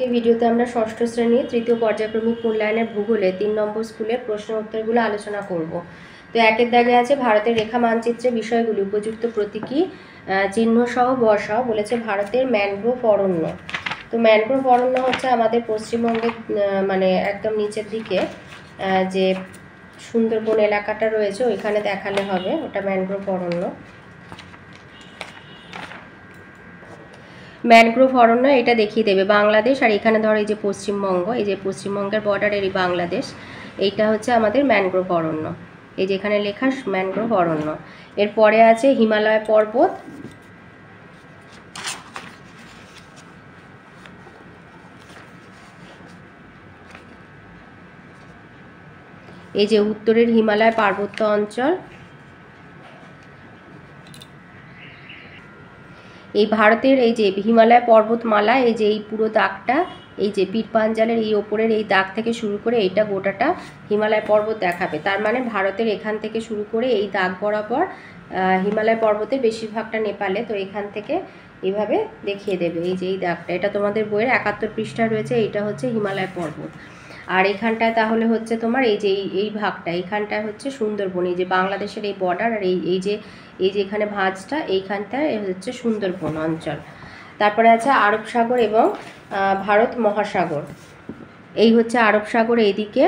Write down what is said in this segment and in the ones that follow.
এই ভিডিওতে আমরা ষষ্ঠ শ্রেণীর তৃতীয় পর্যায়ক্রমিক মূল্যায়নের ভূগোলে 3 নম্বর স্কুলের প্রশ্ন উত্তরগুলো আলোচনা করব। তো একের দাগে আছে ভারতের রেখা মানচিত্রে বিষয়গুলি উপযুক্ত প্রতীকী চিহ্ন সহ বসাও। বলেছে ভারতের ম্যানগ্রোভ অরণ্য। তো ম্যানগ্রোভ অরণ্য হচ্ছে আমাদের পশ্চিমবঙ্গের মানে একদম নিচের দিকে যে সুন্দরবন এলাকাটা রয়েছে ওইখানে দেখালে হবে, ওটা ম্যানগ্রোভ অরণ্য। ম্যানগ্রোভ অরণ্য এটা দেখিয়ে দেবে বাংলাদেশ, আর এখানে ধরো এই যে পশ্চিমবঙ্গ, এই যে পশ্চিমবঙ্গের বর্ডারেরই বাংলাদেশ, এইটা হচ্ছে আমাদের ম্যানগ্রোভ অরণ্য। এই যে এখানে লেখা ম্যানগ্রোভ অরণ্য। এরপরে আছে হিমালয় পর্বত, এই যে উত্তরের হিমালয় পার্বত্য অঞ্চল। এই ভারতের এই যে হিমালয় পর্বতমালা, এই যে এই পুরো দাগটা, এই যে পীর পাঞ্জালের এই ওপরের এই দাগ থেকে শুরু করে এইটা গোটাটা হিমালয় পর্বত দেখাবে। তার মানে ভারতের এখান থেকে শুরু করে এই দাগ বরাবর হিমালয় পর্বতের বেশিরভাগটা নেপালে, তো এখান থেকে এইভাবে দেখিয়ে দেবে। এই যে এই দাগটা, এটা তোমাদের বইয়ের 71 পৃষ্ঠায় রয়েছে, এইটা হচ্ছে হিমালয় পর্বত। আর এখানটায় তাহলে হচ্ছে তোমার এই যে এই ভাগটা, এইখানটায় হচ্ছে সুন্দরবন, এই যে বাংলাদেশের এই বর্ডার, আর এই যে এখানে ভাঁজটা, এইখানটায় হচ্ছে সুন্দরবন অঞ্চল। তারপরে আছে আরব সাগর এবং ভারত মহাসাগর। এই হচ্ছে আরব সাগর এইদিকে,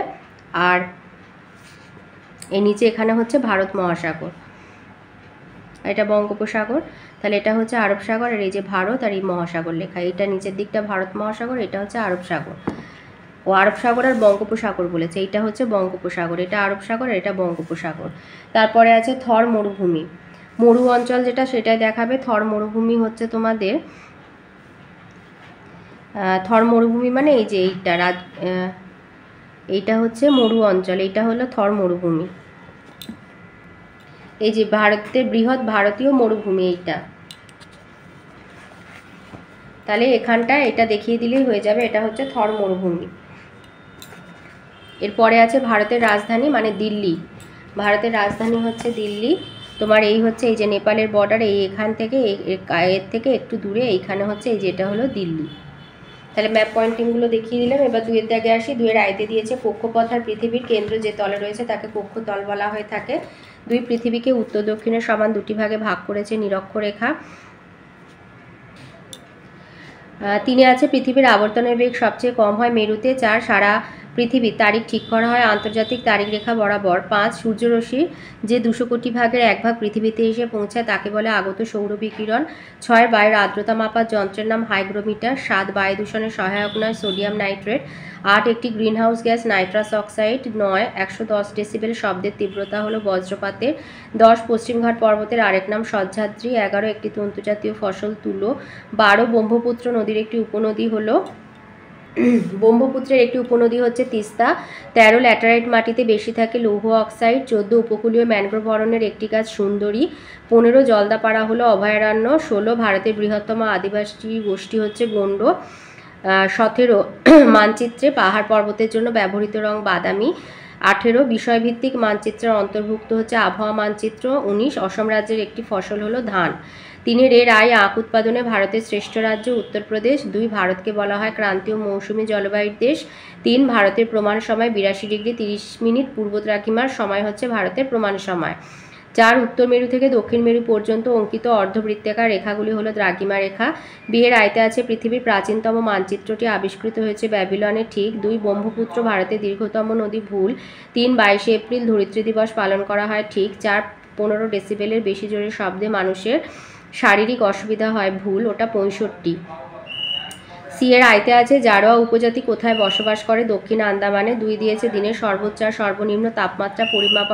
আর এই নিচে এখানে হচ্ছে ভারত মহাসাগর, এটা বঙ্গোপসাগর। তাহলে এটা হচ্ছে আরব সাগর, আর এই যে ভারত আর এই মহাসাগর লেখা, এটা নিচের দিকটা ভারত মহাসাগর, এটা হচ্ছে আরব সাগর। ও আরব সাগর আর বঙ্গোপসাগর বলেছে, এইটা হচ্ছে বঙ্গোপসাগর, এটা আরব সাগর আর এটা বঙ্গোপসাগর। তারপরে আছে থর মরুভূমি, মরু অঞ্চল যেটা সেটাই দেখাবে। থর মরুভূমি হচ্ছে তোমাদের থর মরুভূমি মানে এই যে এইটা হচ্ছে মরু অঞ্চল, এইটা হলো থর মরুভূমি। এই যে ভারতের বৃহৎ ভারতীয় মরুভূমি এইটা, তাহলে এখানটা এটা দেখিয়ে দিলেই হয়ে যাবে, এটা হচ্ছে থর মরুভূমি। এরপরে আছে ভারতের রাজধানী মানে দিল্লি, ভারতের রাজধানী হচ্ছে দিল্লি। তোমার এই হচ্ছে এই যে নেপালের বর্ডার, এই এখান থেকে এর থেকে একটু দূরে এইখানে হচ্ছে এই যে এটা হলো দিল্লি। তাহলে ম্যাপ পয়েন্টিংগুলো দেখিয়ে দিলাম। এবার দুয়ের দাগে আসি। দুয়ের আয়তে দিয়েছে কক্ষপথ আর পৃথিবীর কেন্দ্র যে তলে রয়েছে তাকে কক্ষতল বলা হয়ে থাকে। দুই পৃথিবীকে উত্তর দক্ষিণের সমান দুটি ভাগে ভাগ করেছে নিরক্ষরেখা। তিনে আছে পৃথিবীর আবর্তনের বেগ সবচেয়ে কম হয় মেরুতে। 4 সারা পৃথিবীর তারিখ ঠিক করা হয় আন্তর্জাতিক তারিখ রেখা বরাবর। 5 সূর্যরশ্মির যে 200 কোটি ভাগের 1 ভাগ পৃথিবীতে এসে পৌঁছায় তাকে বলে আগত সৌর বিকিরণ। 6 বায়ুর আর্দ্রতা মাপার যন্ত্রের নাম হাইগ্রোমিটার। 7 বায়ু দূষণের সহায়ক নয় সোডিয়াম নাইট্রেট। 8 একটি greenhouse gas nitrous oxide. 9 110 decibel শব্দের তীব্রতা হলো বজ্রপাতের। 10 পশ্চিমঘাট পর্বতের আরেক নাম সহ্যাদ্রি। 11 একটি তন্তুজাতীয় ফসল তুলো। 12 ব্রহ্মপুত্র নদীর একটি উপনদী হলো ব্রহ্মপুত্রের একটি উপনদী হচ্ছে তিস্তা। 13 ল্যাটেরাইট মাটিতে বেশি থাকে লৌহ অক্সাইড। 14 উপকূলীয় ম্যানগ্রোভ অরণ্যের একটি গাছ সুন্দরী। 15 জলদাপাড়া হলো অভয়ারণ্য। 16 ভারতের বৃহত্তম আদিবাসী গোষ্ঠী হচ্ছে গোন্ড। 17 মানচিত্রে পাহাড় পর্বতের জন্য ব্যবহৃত রং বাদামি। 18 বিষয়ভিত্তিক মানচিত্রের অন্তর্ভুক্ত হচ্ছে আবহাওয়া মানচিত্র। 19 অসম রাজ্যের একটি ফসল হলো ধান। 3 এর আয় আখ উৎপাদনে ভারতের শ্রেষ্ঠ রাজ্য উত্তরপ্রদেশ। 2 ভারতকে বলা হয় ক্রান্তীয় মৌসুমী জলবায়ুর দেশ। 3 ভারতের প্রমাণ সময় 82 ডিগ্রি 30 মিনিট, পূর্ব দ্রাঘিমার সময় হচ্ছে ভারতের প্রমাণ সময়। 4 উত্তর মেরু থেকে দক্ষিণ মেরু পর্যন্ত অঙ্কিত অর্ধবৃত্তাকার রেখাগুলি হলো দ্রাঘিমা রেখা। বিয়ের আয়তে আছে পৃথিবীর প্রাচীনতম মানচিত্রটি আবিষ্কৃত হয়েছে ব্যাবিলনে ঠিক। 2 ব্রহ্মপুত্র ভারতের দীর্ঘতম নদী ভুল। 3 22 এপ্রিল ধরিত্রী দিবস পালন করা হয় ঠিক। 4 15 ডেসিবেলের বেশি জোরে শব্দে মানুষের শারীরিক অসুবিধা হয় ভুল, ওটা 65। সি এর আয়তে আছে জারোয়া উপজাতি কোথায় বসবাস করে দক্ষিণ আন্দামানে। 2 দিয়েছে দিনের সর্বোচ্চ আর সর্বনিম্ন তাপমাত্রা পরিমাপ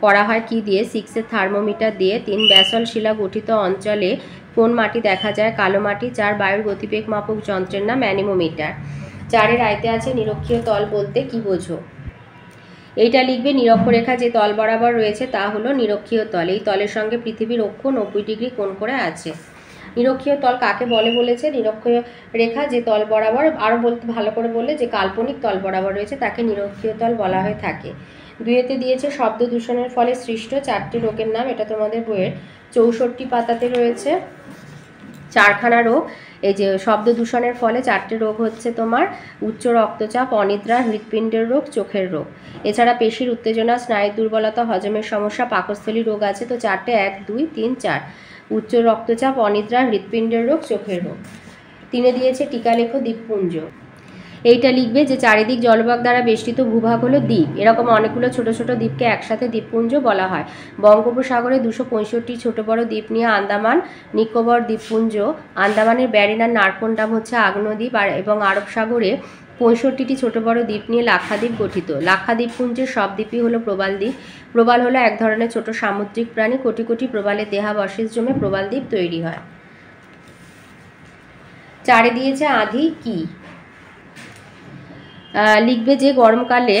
করা হয় কি দিয়ে 6 এর থার্মোমিটার দিয়ে। 3 ব্যাসল্ট শিলা গঠিত অঞ্চলে কোন মাটি দেখা যায় কালো মাটি। 4 বায়ুর গতিবেগ মাপক যন্ত্রের নাম অ্যানিমোমিটার। 4 এর আয়তে আছে নিরক্ষীয় তল বলতে কি বোঝো। এইটা লিখবে নিরক্ষরেখা যে তল বরাবর রয়েছে তা হলো নিরক্ষীয় তল। এই তলের সঙ্গে পৃথিবীর অক্ষ 90 ডিগ্রি কোণ করে আছে। নিরক্ষীয় তল কাকে বলে বলেছে, নিরক্ষীয় রেখা যে তল বরাবর, আরও বলতে ভালো করে বললে যে কাল্পনিক তল বরাবর রয়েছে তাকে নিরক্ষীয় তল বলা হয়ে থাকে। 2 দিয়েছে শব্দ দূষণের ফলে সৃষ্ট 4টি রোগের নাম, এটা তোমাদের বইয়ের 64 পাতাতে রয়েছে। চারখানা রোগ, এই যে শব্দ দূষণের ফলে 4টে রোগ হচ্ছে তোমার উচ্চ রক্তচাপ, অনিদ্রা, হৃৎপিণ্ডের রোগ, চোখের রোগ। এছাড়া পেশির উত্তেজনা, স্নায়ুর দুর্বলতা, হজমের সমস্যা, পাকস্থলী রোগ আছে। তো 4টে, 1 2 3 4, উচ্চ রক্তচাপ, অনিদ্রা, হৃৎপিণ্ডের রোগ, চোখের রোগ। 3 দিয়েছে টিকা লেখো দ্বীপপুঞ্জ। এইটা লিখবে যে চারিদিক জলভাগ দ্বারা বেষ্টিত ভূভাগ হলো দ্বীপ। এরকম অনেকগুলো ছোট ছোট দ্বীপকে একসাথে দ্বীপপুঞ্জ বলা হয়। বঙ্গোপসাগরে 265 ছোট বড় দ্বীপ নিয়ে আন্দামান নিকোবর দ্বীপপুঞ্জ। আন্দামানের ব্যারিন আর নারকোন্ডাম হচ্ছে আগ্নেয়দ্বীপ, এবং আরব সাগরে 65টি ছোট বড় দ্বীপ নিয়ে লাক্ষাদ্বীপ গঠিত। লাক্ষাদ্বীপপুঞ্জের সব দ্বীপই হলো প্রবাল দ্বীপ। প্রবাল হলো এক ধরনের ছোট সামুদ্রিক প্রাণী। কোটি কোটি প্রবালের দেহাবশেষ জমে প্রবাল দ্বীপ তৈরি হয়। 4 দিয়েছে আঁধি কি? লিখবে যে গরমকালে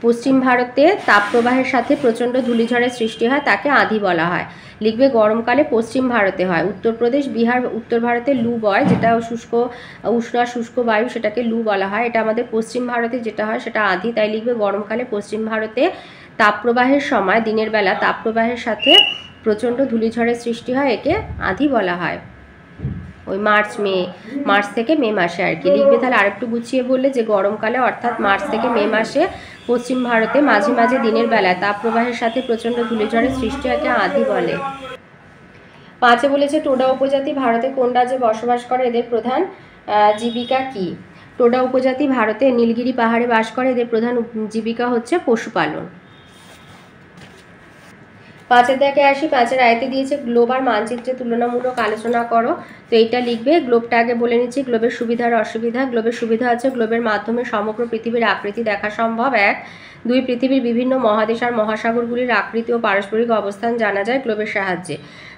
পশ্চিম ভারতে তাপপ্রবাহের সাথে প্রচণ্ড ধূলিঝড়ের সৃষ্টি হয়, তাকে আঁধি বলা হয়। লিখবে গরমকালে পশ্চিম ভারতে হয়। উত্তরপ্রদেশ, বিহার, উত্তর ভারতে লু বয়, যেটা শুষ্ক উষ্ণ শুষ্ক বায়ু, সেটাকে লু বলা হয়। এটা আমাদের পশ্চিম ভারতে যেটা হয় সেটা আঁধি। তাই লিখবে গরমকালে পশ্চিম ভারতে তাপপ্রবাহের সময় দিনের বেলা তাপপ্রবাহের সাথে প্রচণ্ড ধূলিঝড়ের সৃষ্টি হয়, একে আঁধি বলা হয়। ওই মার্চ থেকে মে মাসে আর কি। লিখবে তাহলে আরেকটু গুছিয়ে বললে যে গরমকালে অর্থাৎ মার্চ থেকে মে মাসে পশ্চিম ভারতে মাঝে মাঝে দিনের বেলায় তাপপ্রবাহের সাথে প্রচণ্ড ধূলিঝড়ের সৃষ্টি হয়, আঁধি বলে। 5 বলেছে টোডা উপজাতি ভারতে কোন রাজ্যে বসবাস করে, এদের প্রধান জীবিকা কি? টোডা উপজাতি ভারতে নীলগিরি পাহাড়ে বাস করে, এদের প্রধান জীবিকা হচ্ছে পশুপালন। 5 দেখে আসি। 5 আয়তে দিয়েছে গ্লোব আর মানচিত্রে তুলনামূলক আলোচনা করো। তো এইটা লিখবে। গ্লোবটা আগে বলে নিচ্ছি, গ্লোবের সুবিধা আর অসুবিধা। গ্লোবের সুবিধা আছে গ্লোবের মাধ্যমে সমগ্র পৃথিবীর আকৃতি দেখা সম্ভব। 1 2 পৃথিবীর বিভিন্ন মহাদেশ আর মহাসাগরগুলির আকৃতি ও পারস্পরিক অবস্থান জানা যায় গ্লোবের সাহায্যে।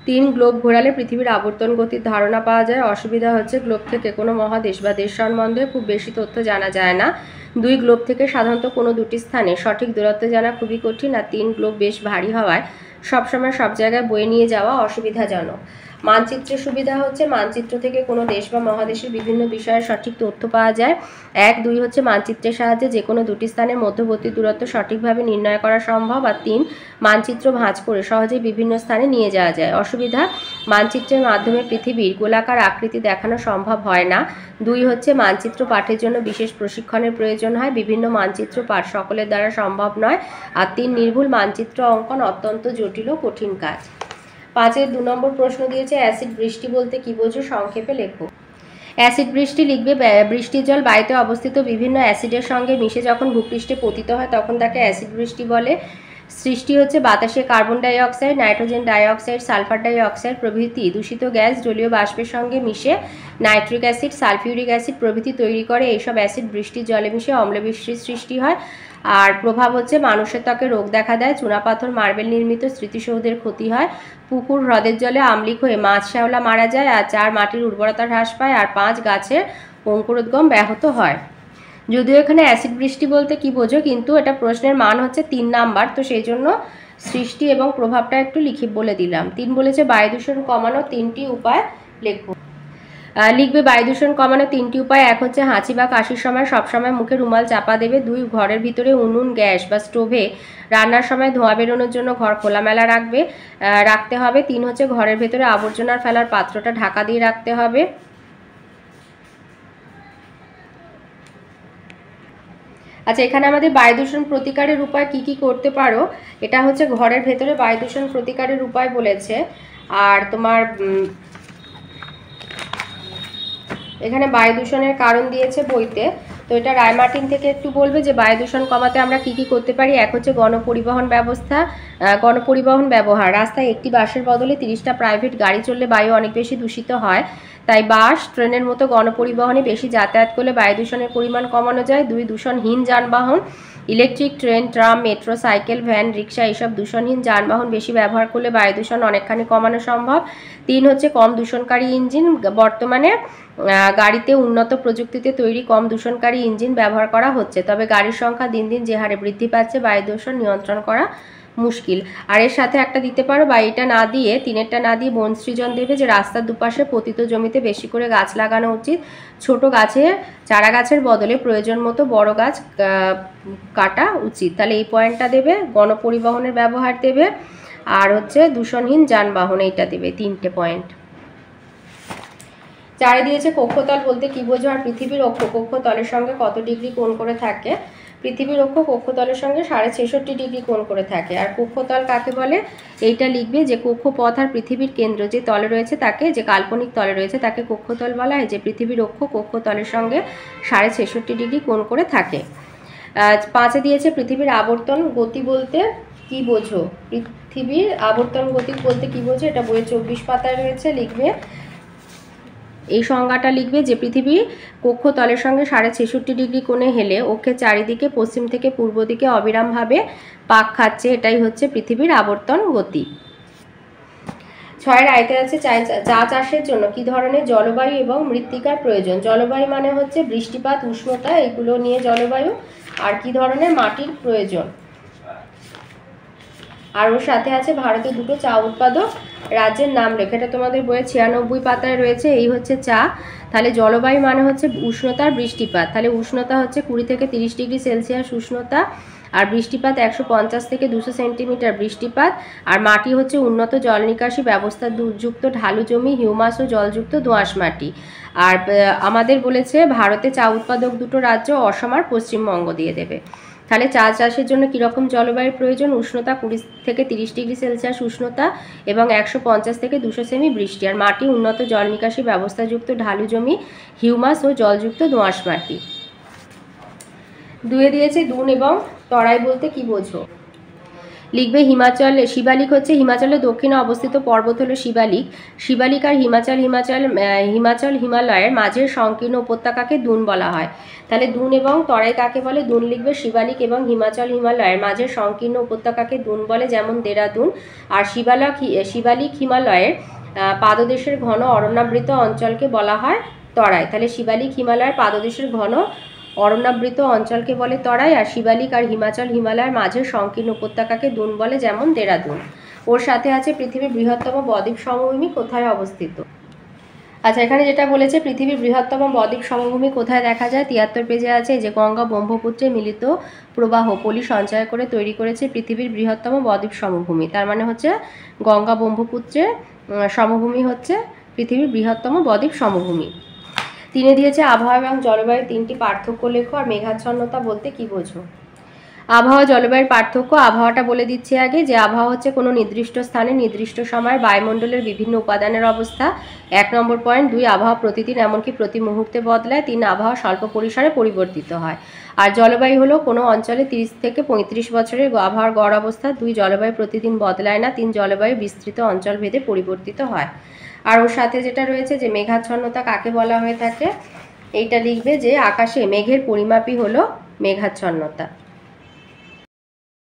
3 গ্লোব ঘোরালে পৃথিবীর আবর্তন গতির ধারণা পাওয়া যায়। অসুবিধা হচ্ছে গ্লোব থেকে কোনো মহাদেশ বা দেশ সম্বন্ধে খুব বেশি তথ্য জানা যায় না। 2 গ্লোব থেকে সাধারণত কোনো দুটি স্থানে সঠিক দূরত্ব জানা খুবই কঠিন। আর 3 গ্লোব বেশ ভারী হওয়ায় সবসময় সব জায়গায় বয়ে নিয়ে যাওয়া অসুবিধাজনক। মানচিত্রের সুবিধা হচ্ছে মানচিত্র থেকে কোনো দেশ বা মহাদেশের বিভিন্ন বিষয়ের সঠিক তথ্য পাওয়া যায়। 1 2 হচ্ছে মানচিত্রের সাহায্যে যে কোনো দুটি স্থানের মধ্যবর্তী দূরত্ব সঠিকভাবে নির্ণয় করা সম্ভব। আর 3 মানচিত্র ভাঁজ করে সহজেই বিভিন্ন স্থানে নিয়ে যাওয়া যায়। অসুবিধা, মানচিত্রের মাধ্যমে পৃথিবীর গোলাকার আকৃতি দেখানো সম্ভব হয় না। 2 হচ্ছে মানচিত্র পাঠের জন্য বিশেষ প্রশিক্ষণের প্রয়োজন হয়। বিভিন্ন মানচিত্র পাঠ সকলের দ্বারা সম্ভব নয়। আর 3 নির্ভুল মানচিত্র অঙ্কন অত্যন্ত জটিল ও কঠিন কাজ। 5 2 নম্বর প্রশ্ন দিয়েছে অ্যাসিড বৃষ্টি বলতে কি বোঝো, সংক্ষেপে লেখো। অ্যাসিড বৃষ্টি লিখবে বৃষ্টির জল বায়ুতে অবস্থিত বিভিন্ন অ্যাসিডের সঙ্গে মিশে যখন ভূপৃষ্ঠে পতিত হয় তখন তাকে অ্যাসিড বৃষ্টি বলে। সৃষ্টি হচ্ছে বাতাসে carbon die oxide, nitrogen die oxide, sulphur die oxide প্রভৃতি দূষিত গ্যাস জলীয় বাষ্পের সঙ্গে মিশে নাইট্রিক অ্যাসিড, সালফিউরিক অ্যাসিড প্রভৃতি তৈরি করে। এইসব অ্যাসিড বৃষ্টির জলে মিশে অম্ল বৃষ্টির সৃষ্টি হয়। আর প্রভাব হচ্ছে মানুষের ত্বকে রোগ দেখা দেয়, চুনাপাথর মার্বেল নির্মিত স্মৃতিসৌধের ক্ষতি হয়, পুকুর হ্রদের জলে আম্লিক হয়ে মাছ শ্যাওলা মারা যায়। আর 4 মাটির উর্বরতা হ্রাস পায়। আর 5 গাছের অঙ্কুরোদ্গম ব্যাহত হয়। যদিও এখানে অ্যাসিড বৃষ্টি বলতে কি বোঝো, কিন্তু এটা প্রশ্নের মান হচ্ছে 3 নাম্বার, তো সেই জন্য সৃষ্টি এবং প্রভাবটা একটু লিখে বলে দিলাম। 3 বলেছে বায়ু দূষণ কমানো 3টি উপায় লেখো। লিখবে বায়ু দূষণ কমানো 3টি উপায়। 1 হচ্ছে হাঁচি বা কাশির সময় সবসময় মুখে রুমাল চাপা দেবে। 2 ঘরের ভিতরে উনুন, গ্যাস বা স্টোভে রান্নার সময় ধোঁয়া বেরোনোর জন্য ঘর খোলামেলা রাখতে হবে। 3 হচ্ছে ঘরের ভেতরে আবর্জনার ফেলার পাত্রটা ঢাকা দিয়ে রাখতে হবে। আচ্ছা, এখানে আমাদের বায়ু দূষণ প্রতিকারের উপায় কি কি করতে পারো, এটা হচ্ছে ঘরের ভেতরে বায়ু দূষণ প্রতিকারের উপায় বলেছে। আর তোমার এখানে বায়ু দূষণের কারণ দিয়েছে বইতে, তো এটা রায়মার্টিন থেকে একটু বলবে যে বায়ু দূষণ কমাতে আমরা কি কি করতে পারি। 1 হচ্ছে গণপরিবহন ব্যবহার। রাস্তায় একটি বাসের বদলে 30টা প্রাইভেট গাড়ি চললে বায়ু অনেক বেশি দূষিত হয়। তাই বাস, ট্রেনের মতো গণপরিবহনে বেশি যাতায়াত করলে বায়ু দূষণের পরিমাণ কমানো যায়। 2 দূষণহীন যানবাহন, electric, train, tram, metro, cycle, van, rickshaw এইসব দূষণহীন যানবাহন বেশি ব্যবহার করলে বায়ু দূষণ অনেকখানি কমানো সম্ভব। 3 হচ্ছে কম দূষণকারী ইঞ্জিন। বর্তমানে গাড়িতে উন্নত প্রযুক্তিতে তৈরি কম দূষণকারী ইঞ্জিন ব্যবহার করা হচ্ছে, তবে গাড়ির সংখ্যা দিন দিন যে হারে বৃদ্ধি পাচ্ছে বায়ু দূষণ নিয়ন্ত্রণ করা মুশকিল। আর এর সাথে একটা দিতে পারো, বা এটা না দিয়ে 3এরটা না দিয়ে বন সৃজন দেবে যে রাস্তার দুপাশে পতিত জমিতে বেশি করে গাছ লাগানো উচিত। ছোট চারা গাছের বদলে প্রয়োজন মতো বড় গাছ কাটা উচিত। তাহলে এই পয়েন্টটা দেবে। গণপরিবহনের ব্যবহার দেবে, আর হচ্ছে দূষণহীন যানবাহন এইটা দেবে, 3টে পয়েন্ট। 4 দিয়েছে কক্ষতল বলতে কি বোঝো আর পৃথিবীর অক্ষ কক্ষতলের সঙ্গে কত ডিগ্রি কোণ করে থাকে। পৃথিবীর অক্ষ কক্ষতলের সঙ্গে 66.5 ডিগ্রি কোণ করে থাকে। আর কক্ষতল কাকে বলে এইটা লিখবে যে কক্ষপথ আর পৃথিবীর কেন্দ্র যে তলে রয়েছে তাকে, যে কাল্পনিক তলে রয়েছে তাকে কক্ষতল বলা হয়। যে পৃথিবীর অক্ষ কক্ষতলের সঙ্গে 66.5 ডিগ্রি কোণ করে থাকে। 5 দিয়েছে পৃথিবীর আবর্তন গতি বলতে কি বোঝো। পৃথিবীর আবর্তন গতি বলতে কি বোঝো, এটা বইয়ের 24 পাতায় রয়েছে, লিখবে এই সংজ্ঞাটা লিখবে যে পৃথিবী কক্ষতলের সঙ্গে 66.5 ডিগ্রি কোণে হেলে অক্ষের চারিদিকে পশ্চিম থেকে পূর্ব দিকে অবিরামভাবে পাক খাচ্ছে, এটাই হচ্ছে পৃথিবীর আবর্তন গতি। 6 আয়তে আছে চা চাষের জন্য কি ধরনের জলবায়ু এবং মৃত্তিকার প্রয়োজন। জলবায়ু মানে হচ্ছে বৃষ্টিপাত, উষ্ণতা, এগুলো নিয়ে জলবায়ু। আর কি ধরনের মাটির প্রয়োজন। আর ওর সাথে আছে ভারতের দুটো চা উৎপাদক রাজ্যের নাম লেখা, এটা তোমাদের বইয়ে 96 পাতায় রয়েছে। এই হচ্ছে চা। তাহলে জলবায়ু মানে হচ্ছে উষ্ণতা আর বৃষ্টিপাত। তাহলে উষ্ণতা হচ্ছে 20 থেকে 30 ডিগ্রি সেলসিয়াস উষ্ণতা, আর বৃষ্টিপাত 150 থেকে 200 সেন্টিমিটার বৃষ্টিপাত। আর মাটি হচ্ছে উন্নত জল নিকাশি ব্যবস্থা যুক্ত ঢালু জমি, হিউমাস ও জলযুক্ত দোআঁশ মাটি। আর আমাদের বলেছে ভারতে চা উৎপাদক দুটো রাজ্য অসম আর পশ্চিমবঙ্গ দিয়ে দেবে। তাহলে চা চাষের জন্য কীরকম জলবায়ুর প্রয়োজন। উষ্ণতা 20 থেকে 30 ডিগ্রি সেলসিয়াস উষ্ণতা এবং 150 থেকে 200 সেমি বৃষ্টি। আর মাটি উন্নত জল নিকাশি ব্যবস্থাযুক্ত ঢালু জমি, হিউমাস ও জলযুক্ত দোআঁশ মাটি। 2 দিয়েছে দুন এবং তরাই বলতে কি বোঝো। লিখবে হিমাচল, শিবালিক হচ্ছে হিমাচলের দক্ষিণে অবস্থিত পর্বত হলো শিবালিক। শিবালিক আর হিমালয়ের মাঝের সংকীর্ণ উপত্যকাকে দুন বলা হয়। তাহলে দুন এবং তরাই কাকে বলে। দুন লিখবে শিবালিক এবং হিমালয়ের মাঝের সংকীর্ণ উপত্যকাকে দুন বলে, যেমন দেরাদুন। আর শিবালিক হিমালয়ের পাদদেশের ঘন অরণ্যাবৃত অঞ্চলকে বলা হয় তরাই। তাহলে শিবালিক হিমালয়ের পাদদেশের ঘন অরণ্যাবৃত অঞ্চলকে বলে তরাই, আর শিবালিক আর হিমালয়ের মাঝের সংকীর্ণ উপত্যকাকে দুন বলে, যেমন দেরাদুন। ওর সাথে আছে পৃথিবীর বৃহত্তম বদ্বীপ সমভূমি কোথায় অবস্থিত। আচ্ছা, এখানে যেটা বলেছে পৃথিবীর বৃহত্তম বদ্বীপ সমভূমি কোথায় দেখা যায়, 73 পেজে আছে যে গঙ্গা ব্রহ্মপুত্রে মিলিত প্রবাহ পলি সঞ্চয় করে তৈরি করেছে পৃথিবীর বৃহত্তম বদ্বীপ সমভূমি। তার মানে হচ্ছে গঙ্গা ব্রহ্মপুত্রের সমভূমি হচ্ছে পৃথিবীর বৃহত্তম বদ্বীপ সমভূমি। 3 দিয়েছে আবহাওয়া এবং জলবায়ুর 3টি পার্থক্য লেখো আর মেঘাচ্ছন্নতা বলতে কি বোঝো। আবহাওয়া জলবায়ুর পার্থক্য। আবহাওয়াটা বলে দিচ্ছি আগে যে আবহাওয়া হচ্ছে কোনো নির্দিষ্ট স্থানে নির্দিষ্ট সময় বায়ুমণ্ডলের বিভিন্ন উপাদানের অবস্থা। 1 নম্বর পয়েন্ট। 2 আবহাওয়া প্রতিদিন এমনকি প্রতি মুহূর্তে বদলায়। 3 আবহাওয়া স্বল্প পরিসরে পরিবর্তিত হয়। আর জলবায়ু হলো কোনো অঞ্চলে 30 থেকে 35 বছরের আবহাওয়ার গড় অবস্থা। 2 জলবায়ু প্রতিদিন বদলায় না। 3 জলবায়ু বিস্তৃত অঞ্চল ভেদে পরিবর্তিত হয়। আর ওর সাথে যেটা রয়েছে যে মেঘাচ্ছন্নতা কাকে বলা হয়ে থাকে, এইটা লিখবে যে আকাশে মেঘের পরিমাপই হলো মেঘাচ্ছন্নতা।